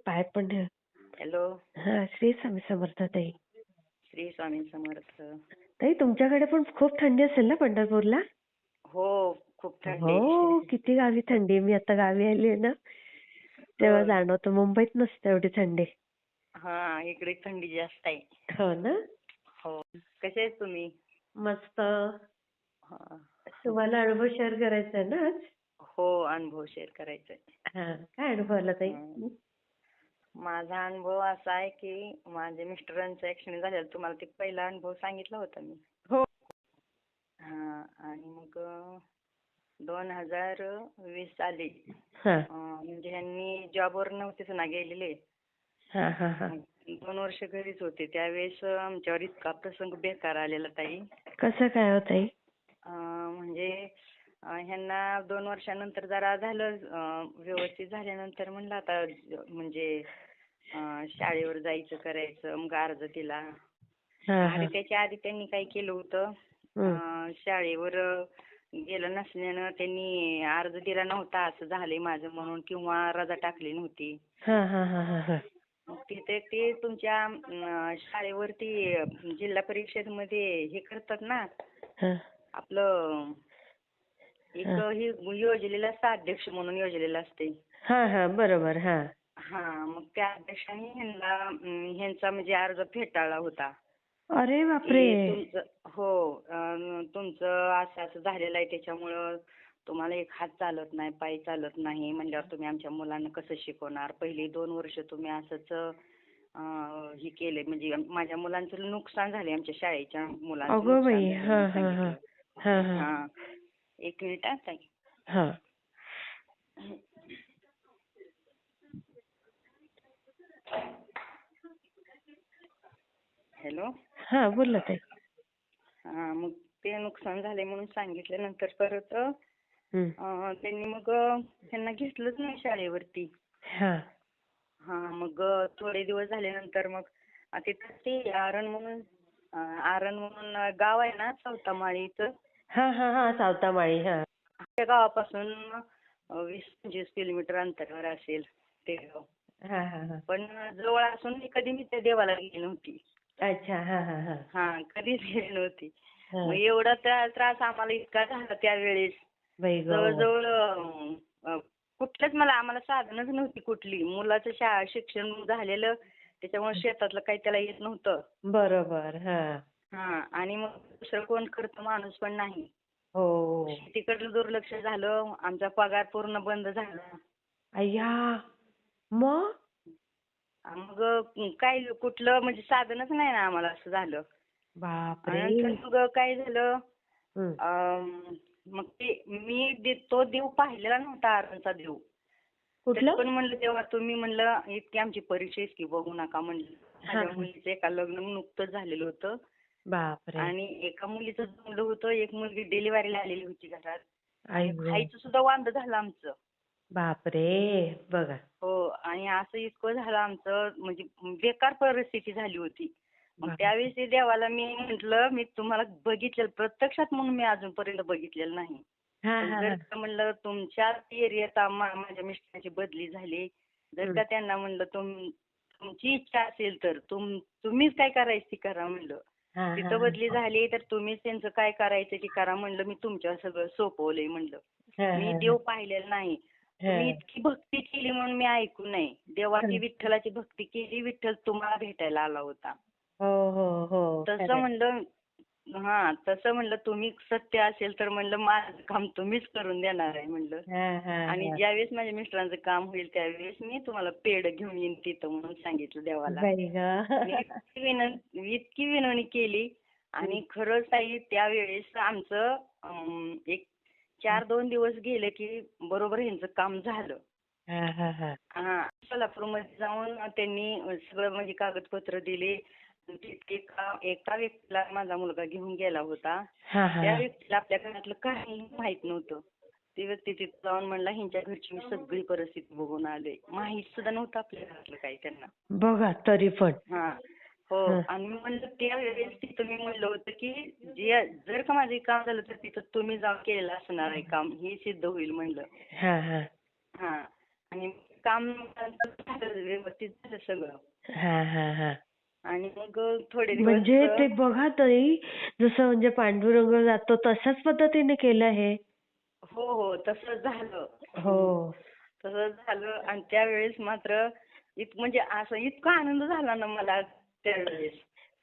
पाय पण ठेव. हॅलो. हा, श्री स्वामी समर्थ ताई. श्री स्वामी समर्थ. ताई, तुमच्याकडे पण खूप थंडी असेल ना पंढरपूरला? हो, खूप थंडी. हो, किती गावी थंडी. मी आता गावी आली आहे ना, तेव्हा होय. जाणवतं. मुंबईत नसते एवढी थंडी. हा, इकडे थंडी जास्त आहे. हो ना. हो. कसे आहेत तुम्ही? मस्त. हा. तुम्हाला अनुभव शेअर करायचा आहे ना आज? हो, अनुभव शेअर करायचा आहे. हा, काय अनुभव आला ताई? माझा अनुभव असा आहे की माझ्या मिस्टरांचं ऍक्सिडेंट झालेलं. तुम्हाला ते पहिला अनुभव सांगितला होता मी. हो. हा, आणि मग 2020 साली हा म्हणजे ह्यांनी जॉबवर नव्हतेच ना गेलेले. हा हा हा. 2 वर्ष घरीच होते. त्यावेळेस आमच्यावर इतका प्रसंग बेकार आलेला ताई. कसं काय हो ताई? म्हणजे ह्यांना 2 वर्षानंतर जरा झालं, व्यवस्थित झाल्यानंतर म्हणलं आता म्हणजे शाळेवर जायचं करायचं. मग अर्ज दिला. हा आणि हा. त्याच्या आधी त्यांनी काय केलं होतं, शाळेवर गेलं नसल्यानं त्यांनी अर्ज दिला नव्हता असं झालंय माझं म्हणून, किंवा रजा टाकली नव्हती. हा हा हा हा हा. मग तिथे ते तुमच्या शाळेवरती जिल्हा परिषदमध्ये हे करतात ना, हा. आपलं एक हे योजलेलं असतं, अध्यक्ष म्हणून योजलेलं असते. हा हा, बरोबर. हा. हा, मग त्या अध्यक्षांनी ह्यांचा म्हणजे अर्ज फेटाळला होता. अरे बापरे. तुमचं असं असं झालेलं आहे, त्याच्यामुळं तुम्हाला एक हात चालत नाही, पाय चालत नाही म्हणल्यावर तुम्ही आमच्या मुलांना कसं शिकवणार. पहिली 2 वर्ष तुम्ही असंच हे केले, म्हणजे माझ्या मुलांचं नुकसान झाले, आमच्या शाळेच्या मुलांचं अगो नुकसान बाई. झाले हा म्हणून हा हा. सांगितलं. हा हा. हा, 1 मिनिट ताई. हा. हॅलो. हा, बोला ताई. हा, मग ते नुकसान झाले म्हणून सांगितल्यानंतर परत त्यांनी मग त्यांना घेतलंच नाही शाळेवरती. हा. हा, मग थोडे दिवस झाल्यानंतर मग तिथं ते आरण म्हणून गाव आहे ना, चौथामाळीचं. हा हा हा, सावतामाळी. हा. त्या गावापासून 20-25 किलोमीटर अंतरावर असेल ते गाव. हा हा हा. पण जवळ असून कधी मी त्या देवाला गेली नव्हती. अच्छा. हा हा हा. हा, कधीच गेली नव्हती. हा. मग एवढा त्रास आम्हाला इतका झाला त्यावेळेस. बाई गं. जवळजवळ कुठलंच आम्हाला साधनच नव्हती कुठली. मुलाचं शिक्षण झालेलं, त्याच्यामुळे शेतातलं काही त्याला येत नव्हतं. बरोबर. हा. हा, आणि मग दुसरं कोण करतं माणूस पण नाही. हो. शेतीकडलं दुर्लक्ष झालं. आमचा पगार पूर्ण बंद झाला. अय्या. मग? मग काय कुठलं म्हणजे साधनच नाही ना आम्हाला, असं झालं. आणि बापरे. नंतर मग काय झालं, हम्म. मग तो देव पाहिलेला नव्हता, आरणचा देव. तरी कुठलं? पण म्हणलं तेव्हा तुम्ही म्हणलं इतकी आमची परीक्षा की बघू नका म्हणलं. माझ्या मुलीचं एका लग्न नुकतंच झालेलं होतं. बापरे. आणि एका मुलीचं जमलं होतं, एक मुलगी डिलिव्हरीला आलेली होती घरात. आई आणि गं. खायचं सुद्धा वांद झालं आमचं. बापरे. बघा. हो, आणि असं इतकं झालं आमचं, म्हणजे बेकार परिस्थिती झाली होती. मग त्यावेळेस ते देवाला मी म्हटलं, मी तुम्हाला बघितलेलं प्रत्यक्षात, म्हणून मी अजूनपर्यंत बघितलेलं नाही. हा पण हा जर हा. का म्हणलं तुमच्याच एरियात माझ्या मिस्टरांची बदली झाली, जर का त्यांना म्हणलं तुमची इच्छा असेल तर तुम्हीच काय करायचं ती करा म्हणलं. हा हा तिथं बदली झाली तर तुम्हीच त्यांचं काय करायचं ते करा म्हणलं. मी तुमच्यावर सगळं सोपवलंय म्हणलं. मी देव पाहिलेला नाही. तुम्ही इतकी भक्ती केली म्हणून मी ऐकू नये. देवाची, विठ्ठलाची भक्ती केली, विठ्ठल तुम्हाला भेटायला आला होता. हो हो हो. तसं म्हणलं. हा, तसं म्हणलं तुम्ही सत्य असेल तर म्हणलं माझं काम तुम्हीच करून देणार आहे म्हणलं. आणि ज्यावेळेस माझ्या मिस्टरांचं काम होईल त्यावेळेस मी तुम्हाला पेढ घेऊन येईन तिथं म्हणून सांगितलं देवाला. इतकी विनवणी केली. आणि खरंच ताई त्यावेळेस आमचं एक 4-2 दिवस गेले की बरोबर ह्यांचं काम झालं. हा, सोलापूरमध्ये जाऊन त्यांनी सगळं म्हणजे कागदपत्र दिले. एका व्यक्तीला माझा मुलगा घेऊन गेला होता. त्या व्यक्तीला आपल्या घरातलं काही माहित नव्हतं. ती व्यक्ती तिथे जाऊन म्हणला, ह्यांच्या घरची मी सगळी परिस्थिती बघून आले. माहित सुद्धा नव्हतं आपल्या घरातलं काही त्यांना. बघा तरी पण. हा. हो, आणि मी म्हणलं त्यावेळेस तिथं मी म्हणलं होतं की जर का माझं काम झालं तर तिथं तुम्ही जाऊन केलेलं असणार आहे काम, हे सिद्ध होईल म्हणलं. हा, आणि काम झालं, व्यवस्थित झालं सगळं. हा हा हा. आणि मग थोडे दिवस म्हणजे ते बघा ताई, जसं म्हणजे पांडुरंग जातो तशाच पद्धतीने केलं हे. हो हो तसंच झालं. हो. तसंच झालं आणि त्यावेळेस मात्र म्हणजे असं इतका आनंद झाला ना मला त्यावेळेस.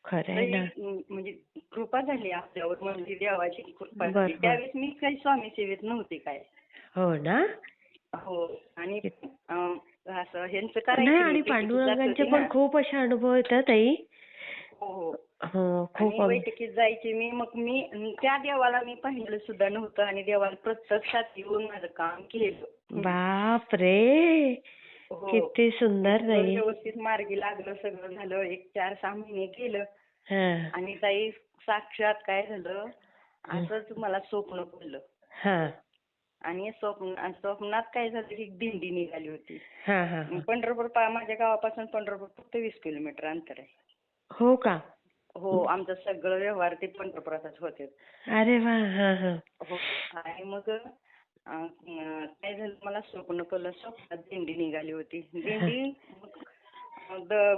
खरंय लई ना. म्हणजे कृपा झाली आपल्यावर, म्हणजे देवाची कृपा झाली. बरोबर. त्यावेळेस मी काही स्वामी सेवेत नव्हते काय. हो ना. हो आणि कित- असं ह्यांचं नाही, करायचे मी, आणि बैठकीत जात पांडुरंगाचे होते पण ना. खूप असे अनुभव येतात ताई. हो हो. हो, आणि खूप बैठकीत जायचे मी, मग मी त्या देवाला मी पाहिलं सुद्धा नव्हतं आणि देवाला प्रत्यक्षात येऊन माझं काम केलं. बाप रे, हो. किती सुंदर सगळं ताई. व्यवस्थित मार्गी लागलं, सगळं झालं. एक 4-6 महिने गेलं हा. आणि ताई साक्षात काय झालं, असंच मला स्वप्न पडलं. हा आणि स्वप्नात काय झालं की दिंडी निघाली होती. हा हा हा. पंढरपूर माझ्या गावापासून पंढरपूर फक्त 20 किलोमीटर अंतर आहे. हो का. हो, आमचं सगळं व्यवहार ते पंढरपुरातच होते. अरे वा. हा हा. हो. आणि मग काय झालं, मला स्वप्न पडलं, स्वप्नात दिंडी निघाली होती. दिंडी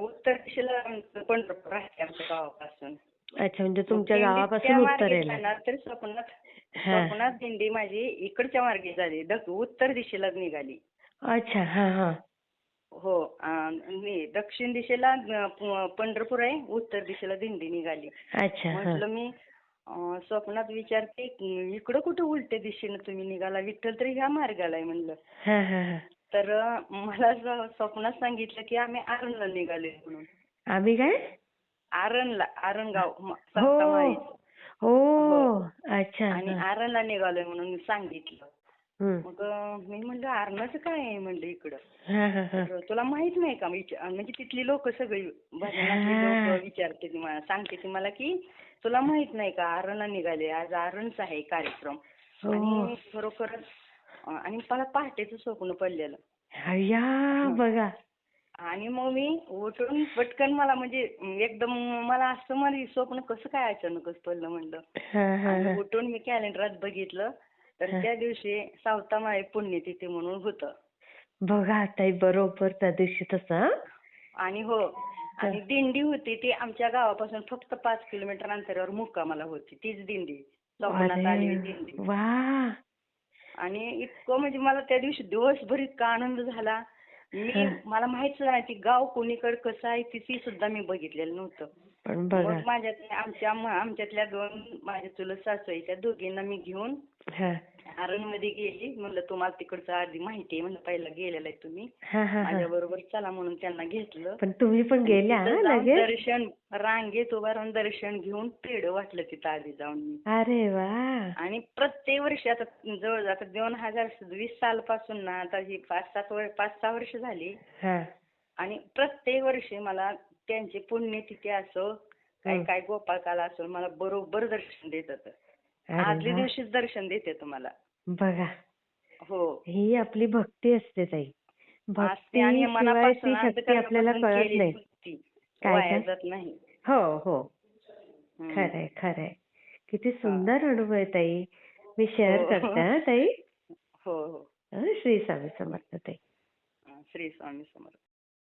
उत्तर दिशेला आमचं पंढरपूर आहे आमच्या गावापासून. अच्छा, म्हणजे मग तुमच्या दिंडी गावापासून त्या मार्गे उत्तरेला. जाणार, तर स्वप्नात हा. स्वप्नात दिंडी माझी इकडच्या मार्गे झाली, उत्तर दिशेला निघाली. अच्छा. हा हा. हो. दक्षिण दिशेला पंढरपूर आहे, उत्तर दिशेला दिंडी निघाली. अच्छा. हा. म्हटलं मी स्वप्नात विचारते, इकडं कुठं उलट्या दिशेनं तुम्ही निघाला, विठ्ठल तर ह्या मार्गाला आहे म्हणलं. हा हा हा. तर मला स्वप्नात सांगितलं की आम्ही आरणला निघालोय म्हणून. आम्ही काय. आरणगाव हो सातामाळीचं. हो. हो. अच्छा. आणि हा. आरणला निघालोय म्हणून सांगितलं. हम्म. मग मी म्हणलं आरणाचं काय आहे म्हणलं इकडं. हा हा हा. तर तुला माहित नाही का, म्हणजे तिथली लोक सगळी भजनातली लोक हा. विचारते ती मला, सांगते ती मला की तुला माहित नाही का, आरणला निघाले, आज आरणचा आहे कार्यक्रम. हो. आणि खरोखरच आणि मला पहाटेचं स्वप्न पडलेलं. अय्या, बघा. आणि मग मी उठून पटकन, मला म्हणजे एकदम मला असं, मला स्वप्न कसं काय अचानकच पडलं म्हणलं. हा हा आणि हा. उठून मी कॅलेंडरात बघितलं, तर हा. त्या दिवशी सावतामाळी पुण्यतिथी म्हणून होतं. बघा ताई, बरोबर त्या दिवशी तसं. आणि हो, आणि दिंडी होती ती आमच्या गावापासून फक्त 5 किलोमीटर अंतरावर मुक्कामाला होती, तीच दिंडी, स्वप्नात आलेली अरे दिंडी. वा. आणि इतकं म्हणजे मला त्या दिवशी दिवसभर इतका आनंद झाला. मला माहित सुद्धा नाही ती गाव कोणीकडे कसं आहे ती सुद्धा मी बघितलेलं नव्हतं. पण बघा. मग आमच्यातल्या 2 माझ्या चुलत सासू आहेत, त्या दोघींना मी घेऊन हा आरणमध्ये गेली. म्हणलं तुम्हाला तिकडचं आधी माहिती आहे, म्हणलं पहिला गेलेला आहे तुम्ही, हा हा हा. माझ्या बरोबर चला म्हणून त्यांना घेतलं. पण तुम्ही पण आणि गेल्या तिथं जाऊन लगेच. दर्शन, रांगेत उभा राहून दर्शन घेऊन पेढं वाटलं तिथं आधी जाऊन मी. अरे वा. आणि प्रत्येक वर्षी आता जवळ आता 2020 सालपासून ना, आता ही 5-6 वर्ष झाली. हा. आणि प्रत्येक वर्षी मला त्यांची पुण्यतिथी असो, काय गोपाळकाला असो, मला बरोबर दर्शन देतात. आदल्या दिवशीच दर्शन देते तुम्हाला. बघा. हो. ही आपली भक्ती असते ताई. असते आणि भक्तीशिवाय ती मनापासून शक्ती आपल्याला अंतःकरणापासून कळत केलेली नाही. भक्ती काय वाया काय. जात नाही. हो हो. हम्म. खरंय खरंय. किती हा. सुंदर अनुभव आहे ताई. मी शेअर हो करते हा ताई. हो हो. श्री स्वामी समर्थ ताई. श्री स्वामी समर्थ.